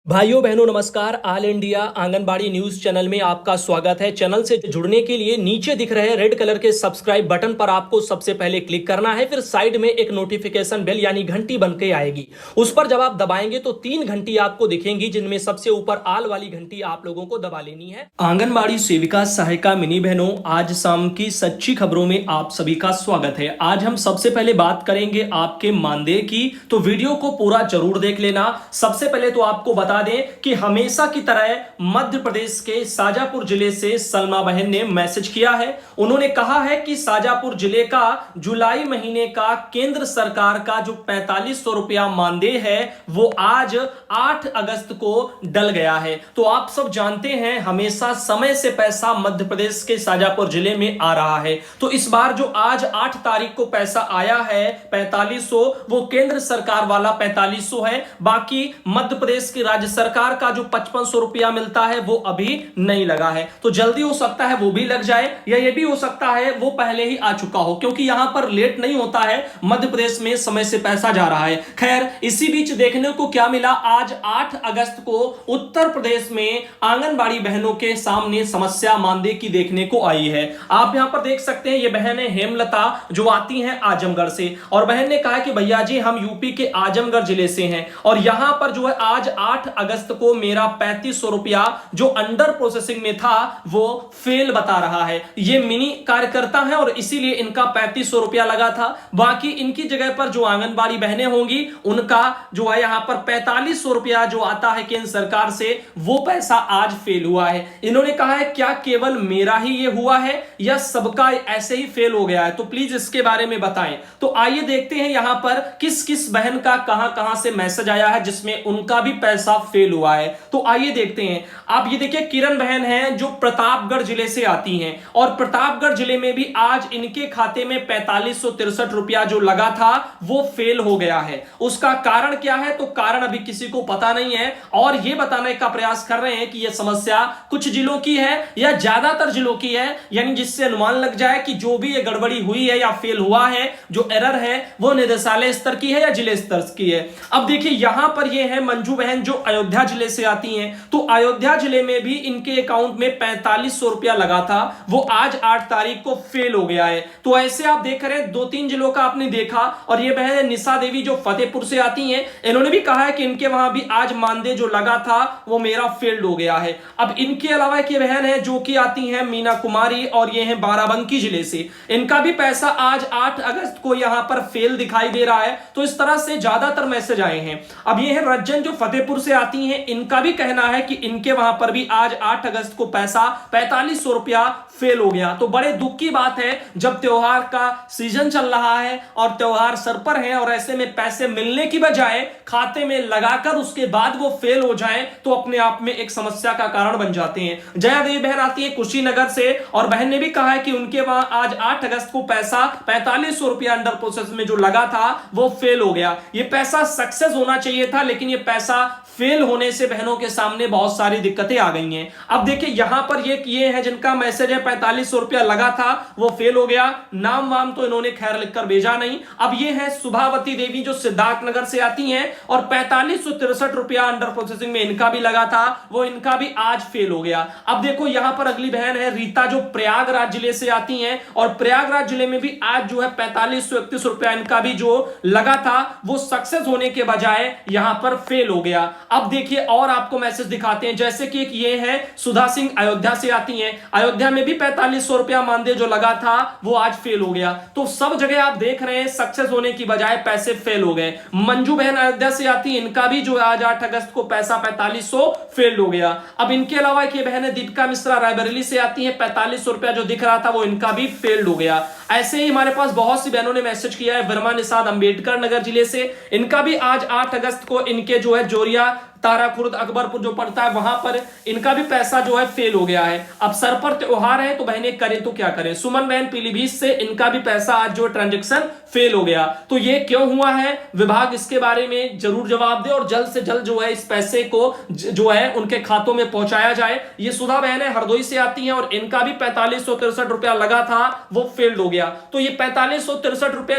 भाइयों बहनों नमस्कार। All India anganwadi news channel में आपका स्वागत है। चैनल से जुड़ने के लिए नीचे दिख रहे रेड कलर के सब्सक्राइब बटन पर आपको सबसे पहले क्लिक करना है। फिर साइड में एक नोटिफिकेशन बेल यानी घंटी बन के आएगी, उस पर जब आप दबाएंगे तो 3 घंटी आपको दिखेंगी, जिनमें सबसे ऊपर आल वाली घंटी आप लोगों को दबा लेनी है। आंगनबाड़ी सेविका सहायिका मिनी बहनों, आज शाम की सच्ची खबरों में आप सभी का स्वागत है। आज हम सबसे पहले बात करेंगे आपके मानदेय की, तो वीडियो को पूरा जरूर देख लेना। सबसे पहले तो आपको बता दें कि हमेशा की तरह मध्य प्रदेश के शाजापुर जिले से सलमा बहन ने मैसेज किया है। उन्होंने कहा है कि शाजापुर जिले का जुलाई महीने का केंद्र सरकार का जो 4500 रुपया मानदेय है वो आज 8 अगस्त को डल गया है। तो आप सब जानते हैं हमेशा समय से पैसा मध्य प्रदेश के शाजापुर जिले में आ रहा है। तो इस बार जो आज 8 तारीख को पैसा आया है 4500, वो केंद्र सरकार वाला 4500 है। बाकी मध्य प्रदेश की राज्य सरकार का जो 5500 रुपया मिलता है वो अभी नहीं लगा है। तो जल्दी हो सकता है वो भी लग जाए, या ये भी हो सकता है वो पहले ही आ चुका हो, क्योंकि यहां पर लेट नहीं होता है, मध्य प्रदेश में समय से पैसा जा रहा है। खैर, इसी बीच देखने को क्या मिला, आज 8 अगस्त को उत्तर प्रदेश में आंगनबाड़ी बहनों के सामने समस्या मानदेय की देखने को आई है। आप यहां पर देख सकते हैं, ये बहन है हेमलता, जो आती हैं आजमगढ़ से, और बहन ने कहा कि भैया जी हम यूपी के आजमगढ़ जिले से हैं, और यहां पर जो है आज 8 अगस्त को मेरा 3500 रुपया जो अंडर प्रोसेसिंग में था वो फेल बता रहा है। ये मिनी कार्यकर्ता है और इसीलिए इनका 3500 रुपया लगा था। बाकी इनकी जगह पर जो आंगनबाड़ी बहनें होंगी उनका जो है यहां पर 4500 रुपया जो आता है केंद्र सरकार से, वो पैसा आज फेल हुआ है। इन्होंने कहा है क्या केवल मेरा ही ये हुआ है या सबका ऐसे ही फेल हो गया है, तो प्लीज इसके बारे में बताएं। तो आइए देखते हैं यहां पर किस किस बहन का कहां कहां से मैसेज आया है जिसमें उनका भी पैसा फेल हुआ है। तो आइए देखते हैं। आप ये देखिए, किरण बहन है जो प्रतापगढ़ जिले से आती हैं, और प्रतापगढ़ जिले में भी आज इनके खाते में 4563 रुपया जो लगा था वो फेल हो गया है। उसका कारण क्या है, तो कारण अभी किसी को पता नहीं है, और ये बताने का प्रयास कर रहे हैं कि यह समस्या कुछ जिलों की है या ज्यादातर जिलों की है, यानी जिससे अनुमान लग जाए कि जो भी ये गड़बड़ी हुई है या फेल हुआ है, जो एरर है वो निदेशालय स्तर की है या जिले स्तर की है। अब देखिए यहां पर ये है मंजू बहन जो अयोध्या जिले से आती हैं, तो अयोध्या जिले में भी इनके अकाउंट में 4500 रुपया लगा था, वो आज 8 तारीख को फेल हो गया है। तो ऐसे आप देख रहे हैं 2-3 जिलों का आपने देखा। और ये बहन निशा देवी जो फतेहपुर से आती हैं, इन्होंने भी कहा है कि इनके वहां भी आज मानदेय जो लगा था वो मेरा फेल्ड हो गया है। अब इनके अलावा एक बहन है जो कि आती है मीना कुमारी, और ये है बाराबंकी जिले से, इनका भी पैसा आज 8 अगस्त को यहां पर फेल दिखाई दे रहा है। तो इस तरह से ज्यादातर मैसेज आए हैं। अब ये है रज्जन जो फतेहपुर से आती हैं, इनका भी कहना है कि इनके वहां पर भी आज 8 अगस्त को पैसा 4500 रुपया फेल हो गया। तो बड़े दुख की बात है, जब त्योहार का सीजन चल रहा है और त्योहार सर पर है, और ऐसे में पैसे मिलने की बजाय खाते में लगाकर उसके बाद वो फेल हो जाए, तो अपने आप में एक समस्या का कारण बन जाते हैं। जया देवी बहन आती है कुशीनगर से, और बहन ने भी कहा है कि उनके वहां आज 8 अगस्त को पैसा 4500 रुपया अंडर प्रोसेस में जो लगा था वो फेल हो गया। ये पैसा सक्सेस होना चाहिए था, लेकिन ये पैसा फेल होने से बहनों के सामने बहुत सारी दिक्कतें आ गई हैं। अब देखिए यहां पर ये है जिनका मैसेज है 4500 रुपया लगा था वो फेल हो गया। नाम वाम तो इन्होंने खैर लिखकर भेजा नहीं। अब ये है सुभावती देवी जो सिद्धार्थनगर से आती हैं, और 4563 रुपया अंडर प्रोसेसिंग में इनका भी लगा था, वो इनका भी आज फेल हो गया। अब देखो यहां पर अगली बहन है रीता जो प्रयागराज जिले से आती हैं, और प्रयागराज जिले में भी आज जो है 4531 रुपया इनका भी जो लगा था वो सक्सेस होने के बजाय यहां पर फेल हो गया। अब देखिए और आपको मैसेज दिखाते हैं, जैसे कि एक ये है सुधा सिंह अयोध्या से आती हैं, अयोध्या में भी 4500 रुपया मानदेय जो लगा था वो आज फेल हो गया। तो सब जगह आप देख रहे हैं सक्सेस होने की बजाय पैसे फेल हो गए। मंजू बहन अयोध्या से आती है, इनका भी जो आज 8 अगस्त को पैसा 4500 फेल हो गया। अब इनके अलावा एक बहन है दीपिका मिश्रा रायबरेली से आती है, 4500 रुपया जो दिख रहा था वो इनका भी फेल्ड हो गया। ऐसे ही हमारे पास बहुत सी बहनों ने मैसेज किया है। वर्मा निषाद अंबेडकर नगर जिले से, इनका भी आज 8 अगस्त को इनके जो है जोरिया तारा खुर्द अकबरपुर जो पड़ता है वहां पर इनका भी पैसा जो है फेल हो गया है। अब सर पर त्योहार है तो बहनें करें तो क्या करें। सुमन बहन पीलीभीत से, इनका भी पैसा आज जो ट्रांजेक्शन फेल हो गया। तो ये क्यों हुआ है, विभाग इसके बारे में जरूर जवाब दे, और जल्द से जल्द जो है इस पैसे को जो है उनके खातों में पहुंचाया जाए। ये सुधा बहन है हरदोई से आती हैं, और इनका भी 4563 रुपया लगा था वो फेल्ड हो गया। तो ये 4563 रुपया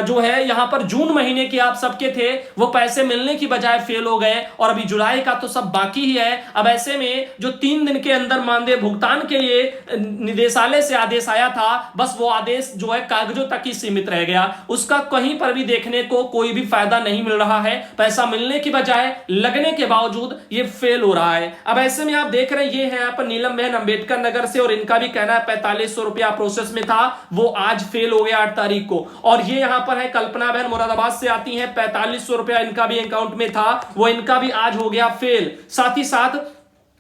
जो है यहां पर जून महीने के आप सबके थे, वो पैसे मिलने की बजाय फेल हो गए, और और अभी जुलाई का तो सब बाकी ही है। अब ऐसे में जो 3 दिन के अंदर मानदेय भुगतान के लिए निदेशालय से आदेश आया था, बस वो आदेश जो है कागजों तक ही सीमित रह गया, उसका कहीं पर भी देखने को कोई भी फायदा नहीं मिल रहा है। पैसा मिलने की बजाय लगने के बावजूद ये फेल हो रहा है। अब ऐसे में आप देख रहे हैं ये है यहाँ पर नीलम बहन अंबेडकर नगर से, और इनका भी कहना है 4500 रुपया प्रोसेस में था, वो आज फेल हो गया 8 तारीख को। और ये यहां पर है कल्पना बहन मुरादाबाद से आती हैं, 4500 रुपया इनका भी अकाउंट में था, वो इनका भी आज हो गया फेल। साथ ही साथ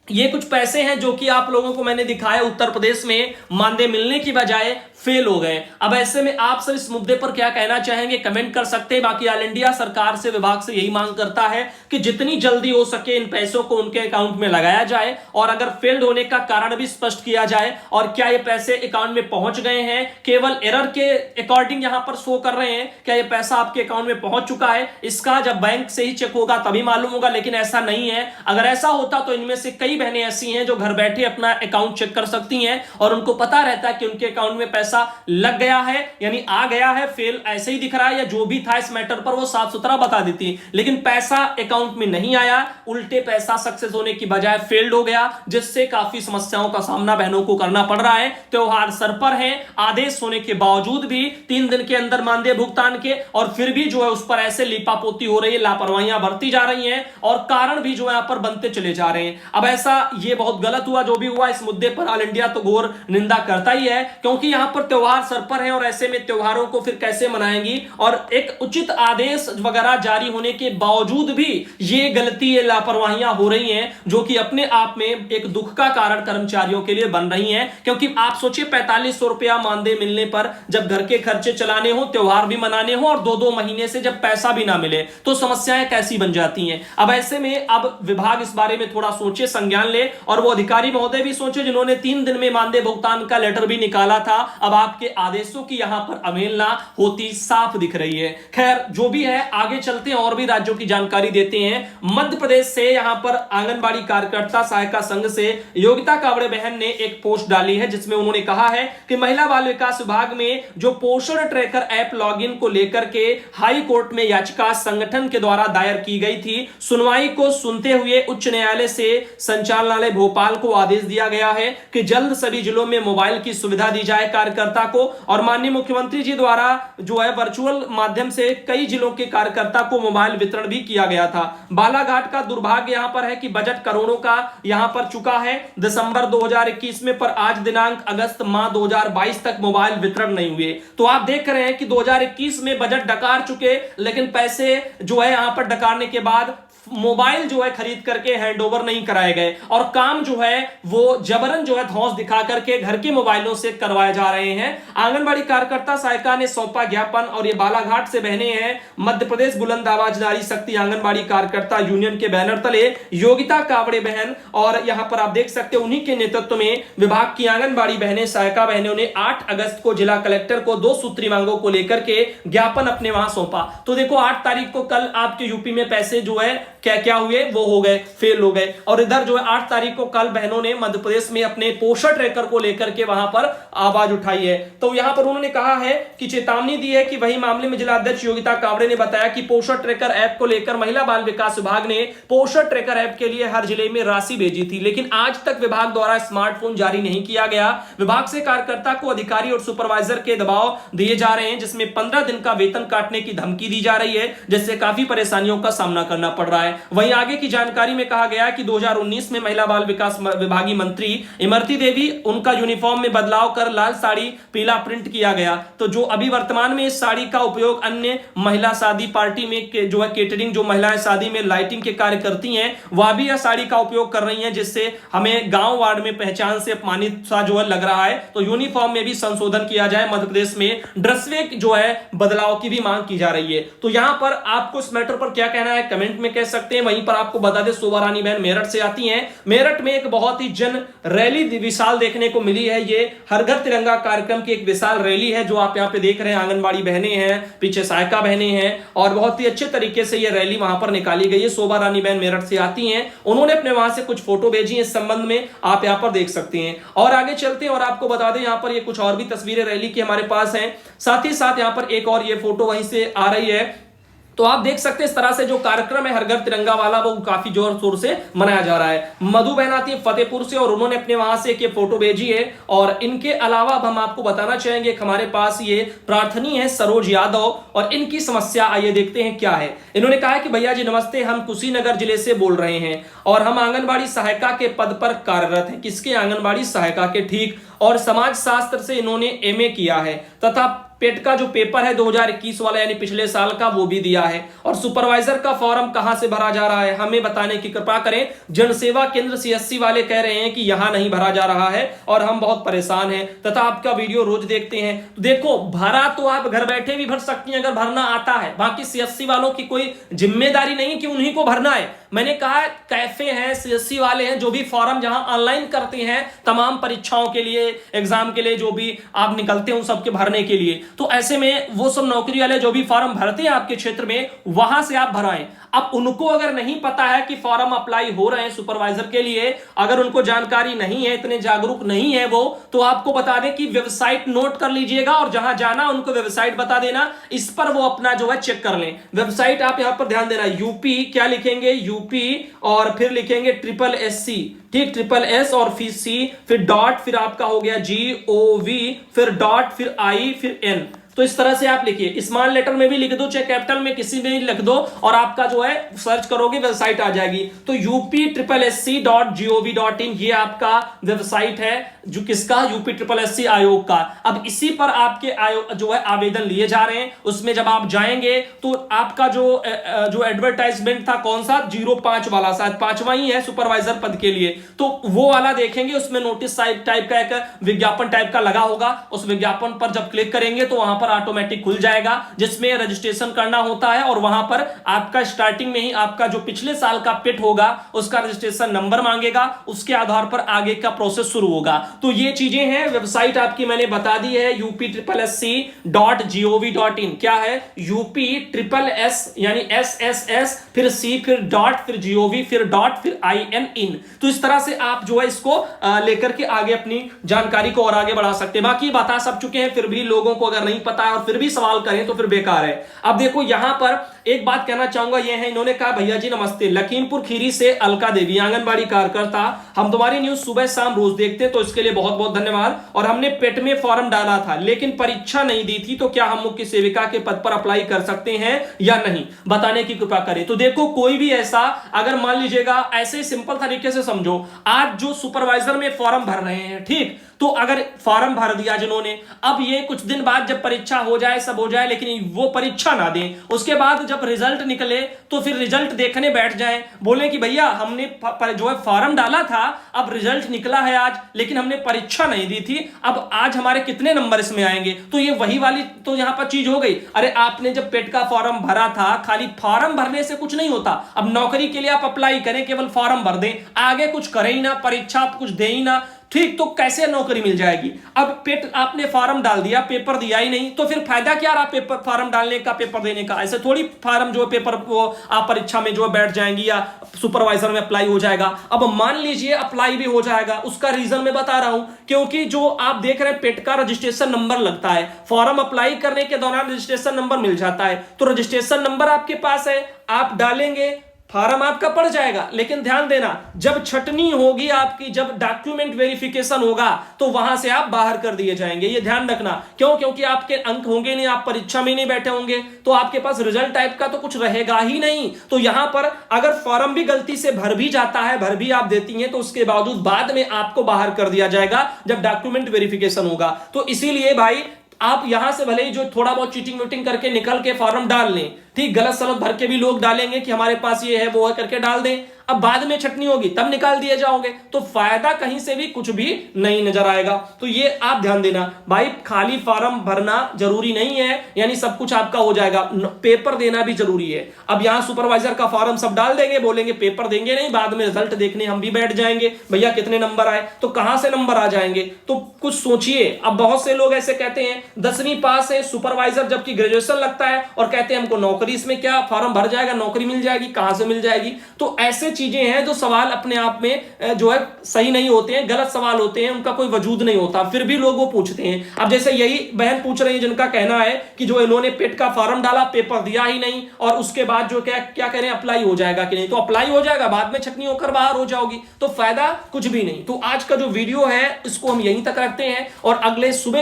ये कुछ पैसे हैं जो कि आप लोगों को मैंने दिखाया उत्तर प्रदेश में मानदेय मिलने की बजाय फेल हो गए। अब ऐसे में आप सब इस मुद्दे पर क्या कहना चाहेंगे कमेंट कर सकते हैं। बाकी ऑल इंडिया सरकार से, विभाग से यही मांग करता है कि जितनी जल्दी हो सके इन पैसों को उनके अकाउंट में लगाया जाए, और अगर फेल्ड होने का कारण भी स्पष्ट किया जाए, और क्या ये पैसे अकाउंट में पहुंच गए हैं, केवल एरर के अकॉर्डिंग यहां पर शो कर रहे हैं, क्या ये पैसा आपके अकाउंट में पहुंच चुका है, इसका जब बैंक से ही चेक होगा तभी मालूम होगा। लेकिन ऐसा नहीं है। अगर ऐसा होता तो इनमें से कई बहनें ऐसी हैं जो घर बैठे अपना अकाउंट चेक कर सकती हैं और उनको पता रहता है कि उनके अकाउंट में पैसा लग गया है, यानी आ गया है, फेल ऐसे ही दिख रहा है, या जो भी था इस मैटर पर वो साफ सुथरा बता देती। लेकिन पैसा अकाउंट में नहीं आया, उल्टे पैसा सक्सेस होने की बजाय फेल्ड हो गया, जिससे काफी समस्याओं का सामना बहनों को करना पड़ रहा है। त्योहार सर पर है, आदेश होने के बावजूद भी 3 दिन के अंदर मानदेय भुगतान के, और फिर भी जो है उस पर ऐसे लीपापोती हो रही है, लापरवाहियां बरती जा रही हैं, और कारण भी जो है यहां पर बनते चले जा रहे हैं। अब ऐसा ये बहुत गलत हुआ जो भी हुआ, इस मुद्दे पर ऑल इंडिया तो घोर निंदा करता ही है, क्योंकि यहां पर त्योहार सर पर है और ऐसे में त्योहारों को फिर कैसे मनाएंगी, और एक उचित आदेश वगैरह जारी होने के बावजूद भी ये गलती, ये लापरवाहियां हो रही हैं, जो कि अपने आप में एक दुख का कारण कर्मचारियों के लिए बन रही हैं। क्योंकि आप सोचिए 4500 रुपया मानदेय मिलने पर जब घर के खर्चे चलाने हो, त्योहार भी मनाने हो, और 2-2 महीने से जब पैसा भी ना मिले तो समस्याएं कैसी बन जाती हैं। अब ऐसे में अब विभाग इस बारे में थोड़ा सोचे, संज्ञान ले, और वो अधिकारी महोदय भी सोचे जिन्होंने 3 दिन में मानदेय भुगतान का लेटर भी निकाला था। अब आपके आदेशों की यहां पर अवहेलना होती साफ दिख रही है। खैर जो भी है, आगे चलते हैं और भी राज्यों की जानकारी देते हैं। मध्य प्रदेश से यहां पर आंगनबाड़ी कार्यकर्ता सहायिका संघ से योगिता कावड़े बहन ने एक पोस्ट डाली है, जिसमें उन्होंने कहा है कि महिला बाल विकास विभाग में जो पोषण ट्रैकर ऐप लॉगिन को लेकर के हाई कोर्ट में याचिका संगठन के द्वारा दायर की गई थी, सुनवाई को सुनते हुए उच्च न्यायालय से संचालनालय भोपाल को आदेश दिया गया है कि जल्द सभी जिलों में मोबाइल की सुविधा दी जाए कार्यकर्ता को। और माननीय मुख्यमंत्री जी द्वारा जो है वर्चुअल माध्यम से कई जिलों के कार्यकर्ता को मोबाइल वितरण भी किया गया था। बालाघाट का दुर्भाग्य यहां पर है कि बजट करोड़ों का यहां पर चुका है दिसंबर 2021 में, पर आज दिनांक अगस्त माह 2022 तक मोबाइल वितरण नहीं हुए। तो आप देख रहे हैं कि 2021 में बजट डकार चुके, लेकिन पैसे जो है यहां पर डकारने के बाद मोबाइल जो है खरीद करके हैंडओवर नहीं कराए गए, और काम जो है वो जबरन जो है धौंस दिखा करके घर के मोबाइलों से करवाए जा रहे हैं। आंगनबाड़ी कार्यकर्ता सहायिका ने सौंपा ज्ञापन, और ये बालाघाट से बहने हैं। मध्य प्रदेश बुलंद आवाज नारी शक्ति आंगनबाड़ी कार्यकर्ता यूनियन के बैनर तले योगिता कावड़े बहन, और यहां पर आप देख सकते हैं उन्हीं के नेतृत्व में विभाग की आंगनबाड़ी बहनें, सहायिका बहनों ने 8 अगस्त को जिला कलेक्टर को 2 सूत्री मांगों को लेकर के ज्ञापन अपने वहां सौंपा। तो देखो 8 तारीख को कल आपके यूपी में पैसे जो है क्या क्या हुए, वो हो गए, फेल हो गए। और इधर जो है 8 तारीख को कल बहनों ने मध्य प्रदेश में अपने पोषण ट्रैकर को लेकर के वहां पर आवाज उठाई है। तो यहां पर उन्होंने कहा है कि चेतावनी दी है कि वही मामले में जिला अध्यक्ष योगिता कावड़े ने बताया कि पोषण ट्रैकर ऐप को लेकर महिला बाल विकास विभाग ने पोषण ट्रैकर ऐप के लिए हर जिले में राशि भेजी थी, लेकिन आज तक विभाग द्वारा स्मार्टफोन जारी नहीं किया गया। विभाग से कार्यकर्ता को अधिकारी और सुपरवाइजर के दबाव दिए जा रहे हैं, जिसमें 15 दिन का वेतन काटने की धमकी दी जा रही है, जिससे काफी परेशानियों का सामना करना पड़ रहा है। वहीं आगे की जानकारी में कहा गया कि 2019 में महिला बाल विकास विभागीय मंत्री इमरती देवी, उनका यूनिफॉर्म में बदलाव कर लाल साड़ी पीला प्रिंट किया गया। तो जो अभी वर्तमान में इस साड़ी का उपयोग अन्य महिला शादी पार्टी में जो है केटरिंग, जो महिलाएं शादी में लाइटिंग के कार्य करती हैं, वह भी यह साड़ी का उपयोग कर रही हैं, जिससे हमें गांव वार्ड में पहचान से अपमानित सा जो है लग रहा है। तो यूनिफॉर्म में भी संशोधन किया जाए, मध्य प्रदेश में ड्रेस में जो है बदलाव की भी मांग की जा रही है। तो यहां पर आपको इस मैटर पर क्या कहना है कमेंट में कह सकते हैं। वहीं पर आपको बता दें शोभा रानी बहन मेरठ से आती हैं। मेरठ में एक बहुत ही जन रैली विशाल देखने को मिली है। ये हर घर तिरंगा कार्यक्रम की एक विशाल रैली है, जो आप यहां पे देख रहे हैं। आंगनबाड़ी बहनें हैं, पीछे सहायिका बहनें हैं, और बहुत ही अच्छे तरीके से ये रैली वहां पर निकाली गई है। शोभा रानी बहन मेरठ से आती हैं, उन्होंने अपने वहां से कुछ फोटो भेजी है, इस संबंध में आप यहां पर देख सकते हैं। और आगे चलते हैं और आपको बता दें, यहां पर ये कुछ और भी तस्वीरें रैली की हमारे पास हैं। साथ ही साथ यहां पर एक और ये फोटो वहीं से आ रही है। तो आप देख सकते हैं इस तरह से जो कार्यक्रम है हर घर तिरंगा वाला वो काफी जोर शोर से मनाया जा रहा है। मधु बहन आती है फतेहपुर से और उन्होंने अपने वहां से एक फोटो भेजी है। और इनके अलावा अब हम आपको बताना चाहेंगे हमारे पास ये प्रार्थनी है सरोज यादव और इनकी समस्या आइए देखते हैं क्या है। इन्होंने कहा है कि भैया जी नमस्ते, हम कुशीनगर जिले से बोल रहे हैं और हम आंगनबाड़ी सहायिका के पद पर कार्यरत हैं। किसके? आंगनबाड़ी सहायिका के, ठीक। और समाज शास्त्र से इन्होंने एमए किया है तथा पेट का जो पेपर है 2021 वाला यानी पिछले साल का वो भी दिया है। और सुपरवाइजर का फॉर्म कहां से भरा जा रहा है हमें बताने की कृपा करें। जनसेवा केंद्र सीएससी वाले कह रहे हैं कि यहां नहीं भरा जा रहा है और हम बहुत परेशान हैं तथा आपका वीडियो रोज देखते हैं। तो देखो, भरा तो आप घर बैठे भी भर सकती हैं अगर भरना आता है। बाकी सीएससी वालों की कोई जिम्मेदारी नहीं कि उन्हीं को भरना है। मैंने कहा कैफे हैं, सीएससी वाले हैं, जो भी फॉर्म जहां ऑनलाइन करते हैं तमाम परीक्षाओं के लिए, एग्जाम के लिए जो भी आप निकलते हैं उन सबके भरने के लिए, तो ऐसे में वो सब नौकरी वाले जो भी फॉर्म भरते हैं आपके क्षेत्र में वहां से आप भराएं। अब उनको अगर नहीं पता है कि फॉर्म अप्लाई हो रहे हैं सुपरवाइजर के लिए, अगर उनको जानकारी नहीं है, इतने जागरूक नहीं है वो, तो आपको बता दें कि वेबसाइट नोट कर लीजिएगा और जहां जाना उनको वेबसाइट बता देना, इस पर वो अपना जो है चेक कर लें। वेबसाइट आप यहां पर ध्यान देना, यूपी क्या लिखेंगे, यूपी और फिर लिखेंगे SSSC, ठीक, SSS और फिर सी, फिर डॉट, फिर आपका हो गया GOV, फिर डॉट, फिर I, फिर N। तो इस तरह से आप लिखिए, स्मॉल लेटर में भी लिख दो चाहे कैपिटल में किसी में भी लिख दो और आपका जो है सर्च करोगे वेबसाइट आ जाएगी। तो UPSSC.gov.in ये आपका वेबसाइट है जो किसका, UPSSC आयोग का। अब इसी पर आपके जो है आवेदन लिए जा रहे हैं। उसमें जब आप जाएंगे तो आपका जो एडवर्टाइजमेंट था कौन सा, 05 वाला, शायद 5वां ही है सुपरवाइजर पद के लिए, तो वो वाला देखेंगे। उसमें नोटिस टाइप का एक विज्ञापन टाइप का लगा होगा। उस विज्ञापन पर जब क्लिक करेंगे तो वहां पर ऑटोमेटिक खुल जाएगा जिसमें रजिस्ट्रेशन करना होता है और वहां पर आपका स्टार्टिंग में ही आपका जो पिछले साल का पेट होगा उसका रजिस्ट्रेशन नंबर मांगेगा, उसके आधार पर आगे का प्रोसेस शुरू होगा। तो ये चीजें हैं। वेबसाइट आपकी मैंने बता दी है UPSSC.gov.in। क्या है, UPSSS यानी SSS फिर C फिर डॉट फिर GOV फिर डॉट फिर IN। तो इस तरह से आप जो है इसको लेकर के आगे अपनी जानकारी को और आगे बढ़ा सकते हैं। बाकी बता सब चुके हैं, फिर भी लोगों को अगर नहीं पता है और फिर भी सवाल करें तो फिर बेकार है। अब देखो यहां पर एक बात कहना चाहूंगा, यह है, इन्होंने कहा भैया जी नमस्ते, लखीमपुर खीरी से अलका देवी, आंगनबाड़ी कार्यकर्ता, हम तुम्हारी न्यूज सुबह शाम रोज देखते हैं तो इसके लिए बहुत बहुत धन्यवाद। और हमने पेट में फॉर्म डाला था लेकिन परीक्षा नहीं दी थी, तो क्या हम मुख्य सेविका के पद पर अप्लाई कर सकते हैं या नहीं, बताने की कृपा करें। तो देखो कोई भी ऐसा अगर मान लीजिएगा, ऐसे सिंपल तरीके से समझो, आज जो सुपरवाइजर में फॉर्म भर रहे हैं, ठीक, तो अगर फॉर्म भर दिया जिन्होंने, अब ये कुछ दिन बाद जब परीक्षा हो जाए, सब हो जाए, लेकिन वो परीक्षा ना दें, उसके बाद जब रिजल्ट निकले तो फिर रिजल्ट देखने बैठ जाएं, बोले कि भैया हमने जो है फॉर्म डाला था, अब रिजल्ट निकला है आज, लेकिन हमने परीक्षा नहीं दी थी, अब आज हमारे कितने नंबर इसमें आएंगे। तो ये वही वाली तो यहां पर चीज हो गई। अरे आपने जब पेट का फॉर्म भरा था, खाली फॉर्म भरने से कुछ नहीं होता। अब नौकरी के लिए आप अप्लाई करें, केवल फॉर्म भर दें, आगे कुछ करें ही ना, परीक्षा आप कुछ दे ही ना, ठीक, तो कैसे नौकरी मिल जाएगी। अब पेट आपने फॉर्म डाल दिया, पेपर दिया ही नहीं, तो फिर फायदा क्या रहा पेपर, फॉर्म डालने का, पेपर देने का। ऐसे थोड़ी फॉर्म जो पेपर वो आप परीक्षा में जो बैठ जाएंगी या सुपरवाइजर में अप्लाई हो जाएगा। अब मान लीजिए अप्लाई भी हो जाएगा, उसका रीजन मैं बता रहा हूं, क्योंकि जो आप देख रहे हैं पेट का रजिस्ट्रेशन नंबर लगता है, फॉर्म अप्लाई करने के दौरान रजिस्ट्रेशन नंबर मिल जाता है, तो रजिस्ट्रेशन नंबर आपके पास है, आप डालेंगे, फॉर्म आपका पड़ जाएगा। लेकिन ध्यान देना, जब छटनी होगी आपकी, जब डॉक्यूमेंट वेरिफिकेशन होगा, तो वहां से आप बाहर कर दिए जाएंगे। ये ध्यान रखना, क्यों, क्योंकि आपके अंक होंगे नहीं, आप परीक्षा में नहीं बैठे होंगे, तो आपके पास रिजल्ट टाइप का तो कुछ रहेगा ही नहीं। तो यहां पर अगर फॉर्म भी गलती से भर भी जाता है, भर भी आप देती हैं, तो उसके बावजूद बाद में आपको बाहर कर दिया जाएगा जब डॉक्यूमेंट वेरिफिकेशन होगा। तो इसीलिए भाई आप यहां से भले ही जो थोड़ा बहुत चीटिंग वीटिंग करके निकल के फॉर्म डाल लें, ठीक, गलत सलत भर के भी लोग डालेंगे कि हमारे पास ये है वो है करके डाल दें, अब बाद में छटनी होगी तब निकाल दिए जाओगे, तो फायदा कहीं से भी कुछ भी नहीं नजर आएगा। तो ये आप ध्यान देना भाई, खाली फॉर्म भरना जरूरी नहीं है, यानी सब कुछ आपका हो जाएगा, पेपर देना भी जरूरी है। अब यहां सुपरवाइजर का फॉर्म सब डाल देंगे, बोलेंगे पेपर देंगे नहीं, बाद में रिजल्ट देखने हम भी बैठ जाएंगे, भैया कितने नंबर आए, तो कहां से नंबर आ जाएंगे। तो कुछ सोचिए। अब बहुत से लोग ऐसे कहते हैं 10वीं पास है सुपरवाइजर, जबकि ग्रेजुएशन लगता है, और कहते हैं हमको नौकरी पुलिस में क्या फॉर्म भर जाएगा, नौकरी मिल जाएगी, कहां से मिल जाएगी। तो ऐसे चीजें हैं जो सवाल अपने आप में जो है सही नहीं होते हैं, गलत सवाल होते हैं, उनका कोई वजूद नहीं होता, फिर भी लोग वो पूछते हैं। अब जैसे यही बहन पूछ रही है जिनका कहना है कि जो इन्होंने पेट का फॉर्म डाला, पेपर दिया ही नहीं, और उसके बाद जो क्या क्या कह रहे हैं अप्लाई हो जाएगा कि नहीं, तो अप्लाई हो जाएगा, बाद में छटनी होकर बाहर हो जाओगी, तो फायदा कुछ भी नहीं। तो आज का जो वीडियो है इसको हम यहीं तक रखते हैं और अगले सुबह